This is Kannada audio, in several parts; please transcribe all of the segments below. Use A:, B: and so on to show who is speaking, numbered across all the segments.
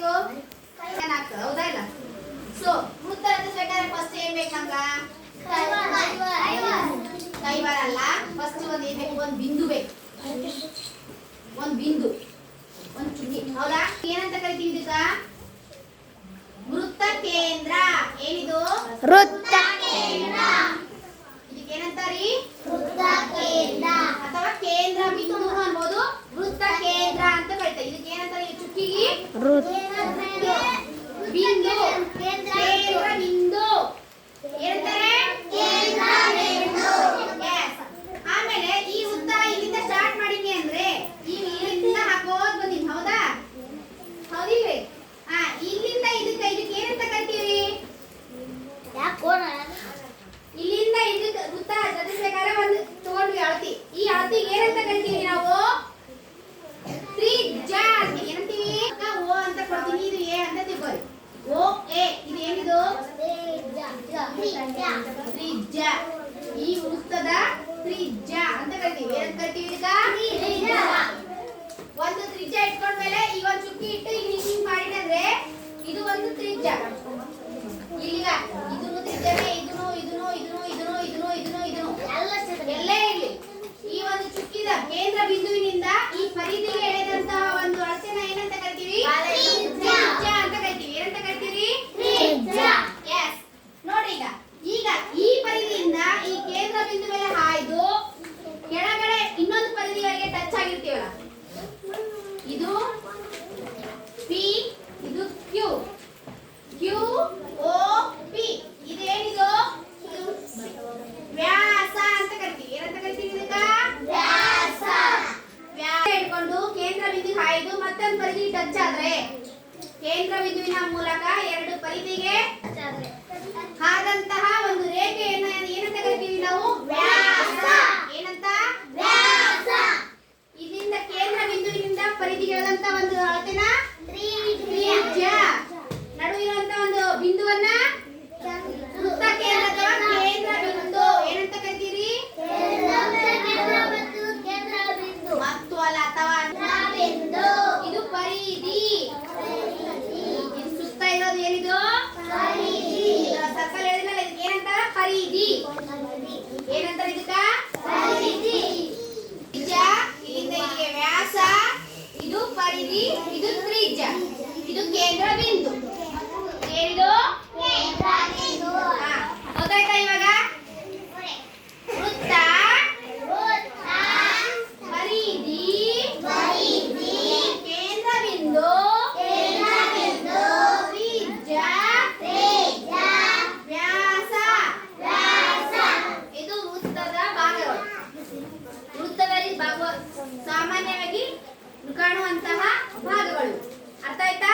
A: ಹೌದಾ ಇಲ್ಲ? ಸೊ ವೃತ್ತ ರಚಿಸಬೇಕಾದ್ರೆ ಫಸ್ಟ್ ಏನ್ ಬೇಕು ನಮ್ಗ? ಕೈವಾರ ಅಲ್ಲ, ಫಸ್ಟ್ ಒಂದ್ ಏನ್ ಬೇಕು? ಒಂದ್ ಬಿಂದು ಬೇಕು. ಒಂದ್ ಬಿಂದು, ಒಂದ್ ಚುಕ್ಕಿ. ಹೌದಾ? ಏನಂತ ಕರಿತೀವಿ ಇದಕ್ಕ? ವೃತ್ತ ಕೇಂದ್ರ. ಏನಿದು?
B: ವೃತ್ತ ಕೇಂದ್ರ.
A: ಇದಕ್ಕೆ ಏನಂತಾರಿ?
B: ವೃತ್ತ ಕೇಂದ್ರ
A: ಅಥವಾ ಕೇಂದ್ರ ಬಿಂದು ಅನ್ಬೋದು. ವೃತ್ತ ಕೇಂದ್ರ ಅಂತ ಕರಿತಾರೆ. ಇದಕ್ಕೆ ಏನಂತಾರೆ? ಈ ಚುಕ್ಕಿಗೆ ಬಿಂದು, ಕೇಂದ್ರ ಬಿಂದು. ಏನಂತಾರೆ?
B: ಕೇಂದ್ರ ಬಿಂದು.
A: Yes. ಆಮೇಲೆ ಈ ಉದ್ದ ಇಲ್ಲಿಂದ ಸ್ಟಾರ್ಟ್ ಮಾಡಿದ್ನಿ ಅಂದ್ರೆ ಇಲ್ಲಿಂದ ಹಾಕೋದ್ ಬಂದಿನಿ. ಹೌದಾ? ಹೌದಿಲ್ರಿ? ಇಲ್ಲಿಂದ ಇದಕ್ಕೆ ಏನಂತ ಕರಿತೀವಿ? ಇಲ್ಲಿಂದ ಇದಕ್ಕೆ ವೃತ್ತ ರಚಿಸಬೇಕಾದ್ರೆ ಒಂದು ತಗೊಂಡ್ವಿ ಅಳತಿ. ಈ ಅಳತಿಗೆ ಏನಂತ ಕರಿತೀವಿ ನಾವು? ತ್ರಿಜ್ಯ ಅಂತ. ಏನಂತೀವಿ? ಓ ಅಂತ ಕೊಡ್ತೀನಿ, ಇದು ಎ ಅಂತ ತಿಳ್ಕೊಳ್ಳಿ. O A. ಇದು ಏನಿದು? ತ್ರಿಜ್ಯ. ಈ ವೃತ್ತದ ತ್ರಿಜ್ಯ ಅಂತ ಕರಿತೀವಿ. ಏನಂತ ಕರಿತೀವಿ ಇದಕ್ಕ? ಒಂದು ತ್ರಿಜ್ಯ ಇಟ್ಕೊಂಡ್ಮೇಲೆ ಈ ಒಂದು ಚುಕ್ಕಿ ಇಟ್ಟು ಹಿಂಗ್ ಮಾಡಿದ್ರೆ ಇದು ಒಂದು ತ್ರಿಜ್ಯ. ಇಲ್ಲಿಗ ಇದನ್ನು ತ್ರಿಜ್ಯನೇ. ಇದನ್ನು ಇದನ್ನು ಇದನ್ನು ಇದನ್ನು ಇದನ್ನು ಇದನ್ನು ಇದನ್ನು ಎಲ್ಲೇ ಇರಲಿ, ಈ ಒಂದು ಚುಕ್ಕಿದ ಕೇಂದ್ರ ಬಿಂದುವಿನಿಂದ ಈ ಪರಿಧಿಗೆ ಎಳೆದಂತಹ ಒಂದು ಅಳತೆನ ಏನಂತ ಕರಿತೀವಿ? ತ್ರಿಜ್ಯ ಅಂತ ಕರಿತೀವಿ. ಏನಂತ ಕರಿತೀವಿ?
B: ತ್ರಿಜ್ಯ.
A: ಎಸ್. ನೋಡಿ ಈಗ ಈ ಪರಿಧಿಯಿಂದ ಈ ಕೇಂದ್ರ ಬಿಂದು ಮೇಲೆ ಹಾಯ್ದು ಕೆಳಗಡೆ ಇನ್ನೊಂದು ಪರಿಧಿಗಳಿಗೆ ಟಚ್ ಆಗಿರ್ತೀವಲ್ಲ, ಇದು ಪಿ, ಇದು ಕ್ಯೂ. Q O P. ಇದೇನಿದು? ವ್ಯಾಸ ಅಂತ ಕರಿತೀವಿ. ಏನಂತ ಕರಿತೀವಿ ಇದಕ್ಕ?
B: ವ್ಯಾಸ.
A: ವ್ಯಾಸ ಇಟ್ಕೊಂಡು ಕೇಂದ್ರ ಬಿಂದು ಹಾಯ್ದು ಮತ್ತೊಂದು ಪರಿಧಿ ಟಚ್ ಆದ್ರೆ ಕೇಂದ್ರ ಬಿಂದುವಿನ ಮೂಲಕ ಎರಡು ಪರಿಧಿಗೆ ಆದಂತಹ ಒಂದು ರೇಖೆಯನ್ನು ಏನಂತ ಕರಿತೀವಿ ನಾವು? ವ್ಯಾಸ. ಏನಂತ?
B: ವ್ಯಾಸ.
A: ಇದರಿಂದ ಕೇಂದ್ರ ಬಿಂದುವಿನಿಂದ ಪರಿಧಿಗೆಳೆದಂತ ಒಂದು ಅಳತೆನ ತ್ರಿಜ್ಯ. ನಡುವಿರುವಂತ ಒಂದು ಬಿಂದುವನ್ನ ವೃತ್ತ ಕೇಂದ್ರ ಅಥವಾ ಕೇಂದ್ರ ಬಿಂದು ಏನಂತ ಕರಿತೀರಿ? ಮತ್ತು ಅಲ್ಲ ಅಥವಾ
B: ಬಿಂದು.
A: ಇದು ಪರಿಧಿ. ಇದು ಸುತ್ತ ಇರೋದು ಏನಿದು? ಸರ್ಕಲ್ ಹೇಳಿದ್ನಲ್ಲ, ಇದಕ್ಕೆ ಏನಂತ? ಪರಿಧಿ. ಏನಂತಾರೆ ಇದಕ್ಕ?
B: ಪರಿಧಿ.
A: ತ್ರಿಜ್ಯ. ಇಲ್ಲಿಂದ ಇಲ್ಲಿಗೆ ವ್ಯಾಸ. ಇದು ಪರಿಧಿ. ಇದು ತ್ರಿಜ್ಯ. ಇದು ಕೇಂದ್ರ ಬಿಂದು. ಏನಿದು?
B: ಕೇಂದ್ರ ಬಿಂದು.
A: ಗೊತ್ತಾಯ್ತಾ ಇವಾಗ? ವೃತ್ತ,
B: ವೃತ್ತ,
A: ಪರಿಧಿ,
B: ಪರಿಧಿ,
A: ಕೇಂದ್ರ ಬಿಂದು,
B: ಕೇಂದ್ರ ಬಿಂದು,
A: ತ್ರಿಜ್ಯ,
B: ತ್ರಿಜ್ಯ,
A: ವ್ಯಾಸ.
B: ವ್ಯಾಸ.
A: ಇದು ವೃತ್ತದ ಭಾಗಗಳು. ವೃತ್ತದಲ್ಲಿ ಸಾಮಾನ್ಯವಾಗಿ ಕಾಣುವಂತಹ ಭಾಗಗಳು. ಅರ್ಥ ಆಯ್ತಾ?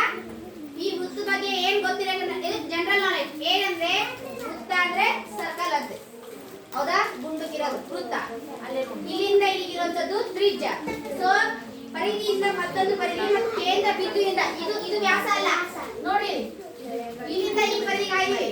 A: ಈ ವೃತ್ತ ಬಗ್ಗೆ ಏನ್ ಗೊತ್ತಿರಲ್ಲ, ಇದು ಜನರಲ್ ನಾಲೆಜ್. ಏನಂದ್ರೆ ವೃತ್ತ ಅಂದ್ರೆ ಸರ್ಕಲ್ ಅಂತೆ. ಹೌದಾ? ಗುಂಡುಕಿರೋದು ವೃತ್ತ. ಇಲ್ಲಿಂದ ಇಲ್ಲಿಗಿರುವಂತದ್ದು ತ್ರಿಜ್ಯ. ಸೊ ಪರಿಧಿಯಿಂದ ಮತ್ತೊಂದು ಪರಿಧಿ ಮತ್ತು ಕೇಂದ್ರ ಬಿಂದುವಿನಿಂದ ಇದು ವ್ಯಾಸ ಅಲ್ಲ. ನೋಡಿ, ಇಲ್ಲಿಂದ ಈ ಪರಿಧಿಗೆ